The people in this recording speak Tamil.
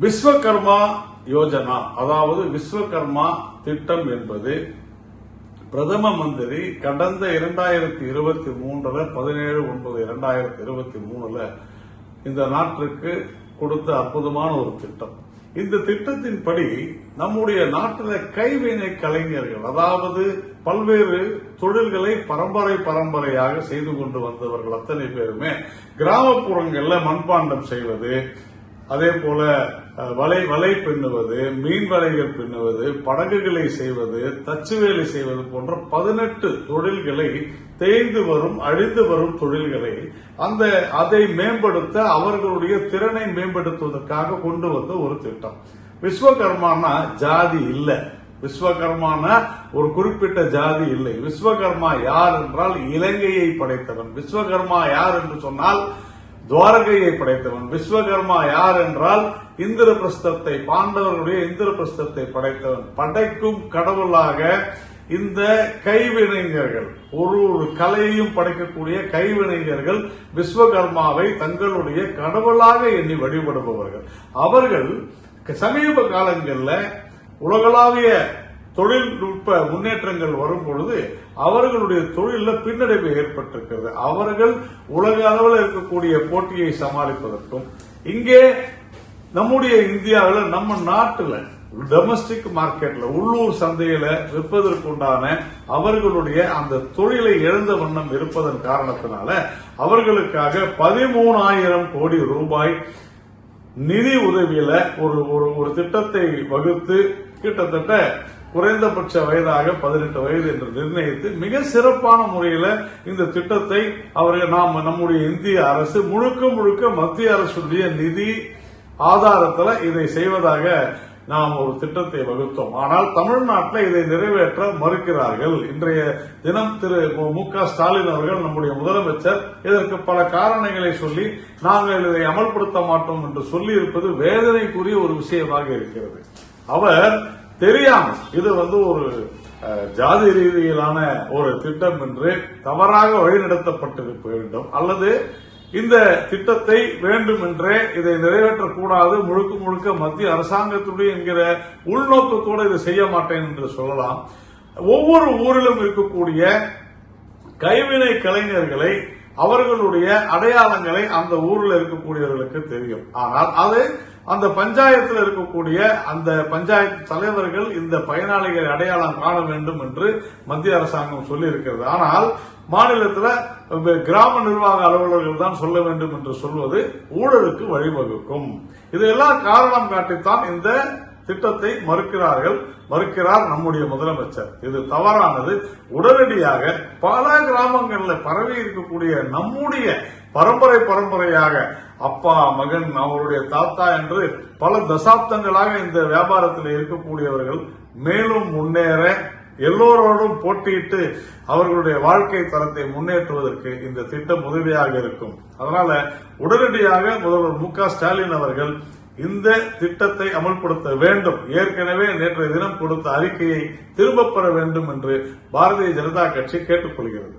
விஸ்வகர்மா யோஜனா, அதாவது விஸ்வகர்மா திட்டம் என்பது பிரதம மந்திரி கடந்த 2023 17/9/2023 இந்த நாட்டிற்கு கொடுத்த அற்புதமான ஒரு திட்டம். இந்த திட்டத்தின்படி நம்முடைய நாட்டில் கைவினை கலைஞர்கள், அதாவது பல்வேறு தொழில்களை பரம்பரையாக செய்து கொண்டு வந்தவர்கள் அத்தனை பேருமே கிராமப்புறங்களில் மண்பாண்டம் செய்வது, அதே போல வலை பின்னுவது, மீன் வலைகள் பின்னுவது, படகுகளை செய்வது, தச்சு வேலை செய்வது போன்ற 18 தொழில்களை, தேய்ந்து வரும் அழிந்து வரும் தொழில்களை அதை மேம்படுத்த, அவர்களுடைய திறனை மேம்படுத்துவதற்காக கொண்டு வந்த ஒரு திட்டம். விஸ்வகர்மானா ஜாதி இல்ல, விஸ்வகர்மான ஒரு குறிப்பிட்ட ஜாதி இல்லை. விஸ்வகர்மா யார் என்றால் இலங்கையை படைத்தவன். விஸ்வகர்மா யார் என்று சொன்னால் துவாரகையை படைத்தவன். விஸ்வகர்மா யார் என்றால் இந்திரபிரஸ்தத்தை, பாண்டவர்களுடைய இந்திரபிரஸ்தத்தை படைத்தவன். படைக்கும் கடவுளாக இந்த கைவினைஞர்கள், ஒரு கலையையும் படைக்கக்கூடிய கைவினைஞர்கள் விஸ்வகர்மாவை தங்களுடைய கடவுளாக எண்ணி வழிபடுபவர்கள். அவர்கள் சமீப காலங்களில் உலகளாவிய தொழில்நுட்ப முன்னேற்றங்கள் வரும் பொழுது அவர்களுடைய தொழிலில் பின்னடைவு ஏற்பட்டிருக்கிறது. அவர்கள் உலக அளவில் இருக்கக்கூடிய போட்டியை சமாளிப்பதற்கும், இங்கே நம்முடைய இந்தியாவில், நம்ம நாட்டில் டொமஸ்டிக் மார்க்கெட்ல, உள்ளூர் சந்தையில விற்பதற்குண்டான அவர்களுடைய அந்த தொழிலை இழந்த வண்ணம் இருப்பதன் காரணத்தினால அவர்களுக்காக 13,000 கோடி ரூபாய் நிதி உதவியில ஒரு திட்டத்தை வகுத்து, கிட்டத்தட்ட குறைந்தபட்ச வயதாக 18 வயது என்று நிர்ணயித்து மிக சிறப்பான முறையில் இந்த திட்டத்தை நம்முடைய இந்திய அரசு முழுக்க மத்திய அரசுடைய நிதி ஆதாரத்தில் இதை செய்வதாக நாம் ஒரு திட்டத்தை வகுத்தோம். ஆனால் தமிழ்நாட்டில் இதை நிறைவேற்ற மறுக்கிறார்கள். இன்றைய தினம் திரு மு.க. ஸ்டாலின் அவர்கள், நம்முடைய முதலமைச்சர், இதற்கு பல காரணங்களை சொல்லி நாங்கள் இதை அமல்படுத்த மாட்டோம் என்று சொல்லி இருப்பது வேதனைக்குரிய ஒரு விஷயமாக இருக்கிறது. அவர் தெரியாமல் இது ஒரு ஜாதி ரீதியிலான ஒரு திட்டம் என்று தவறாக வழிநடத்தப்பட்டிருக்க வேண்டும், அல்லது இந்த திட்டத்தை வேண்டும் என்றே இதை நிறைவேற்றக்கூடாது, முழுக்க மத்திய அரசாங்கத்துடைய என்கிற உள்நோக்கத்தோடு இதை செய்ய மாட்டேன் என்று சொல்லலாம். ஒவ்வொரு ஊரிலும் இருக்கக்கூடிய கைவினை கலைஞர்களை, அவர்களுடைய அடையாளங்களை அந்த ஊரில் இருக்கக்கூடியவர்களுக்கு தெரியும். ஆனால் அது அந்த பஞ்சாயத்தில் இருக்கக்கூடிய அந்த பஞ்சாயத்து தலைவர்கள் இந்த பயனாளிகளை அடையாளம் காண வேண்டும் என்று மத்திய அரசாங்கம் சொல்லி இருக்கிறது. ஆனால் மாநிலத்தில் கிராம நிர்வாக அலுவலர்கள் தான் சொல்ல வேண்டும் என்று சொல்வது ஊழலுக்கு வழிவகுக்கும். இதெல்லாம் காரணம் காட்டித்தான் இந்த திட்டத்தை மறுக்கிறார் நம்முடைய முதலமைச்சர். இது தவறானது. உடனடியாக பல கிராமங்களில் பரவி இருக்கக்கூடிய நம்முடைய பரம்பரையாக அப்பா, மகன், அவருடைய தாத்தா என்று பல தசாப்தங்களாக இந்த வியாபாரத்தில் இருக்கக்கூடியவர்கள் மேலும் முன்னேற, எல்லோரோடும் போட்டியிட்டு அவர்களுடைய வாழ்க்கை தரத்தை முன்னேற்றுவதற்கு இந்த திட்டம் உதவியாக இருக்கும். அதனால உடனடியாக முதல்வர் மு.க. ஸ்டாலின் அவர்கள் இந்த திட்டத்தை அமல்படுத்த வேண்டும். ஏற்கனவே நேற்றைய தினம் கொடுத்த அறிக்கையை திரும்பப் பெற வேண்டும் என்று பாரதிய ஜனதா கட்சி கேட்டுக்கொள்கிறது.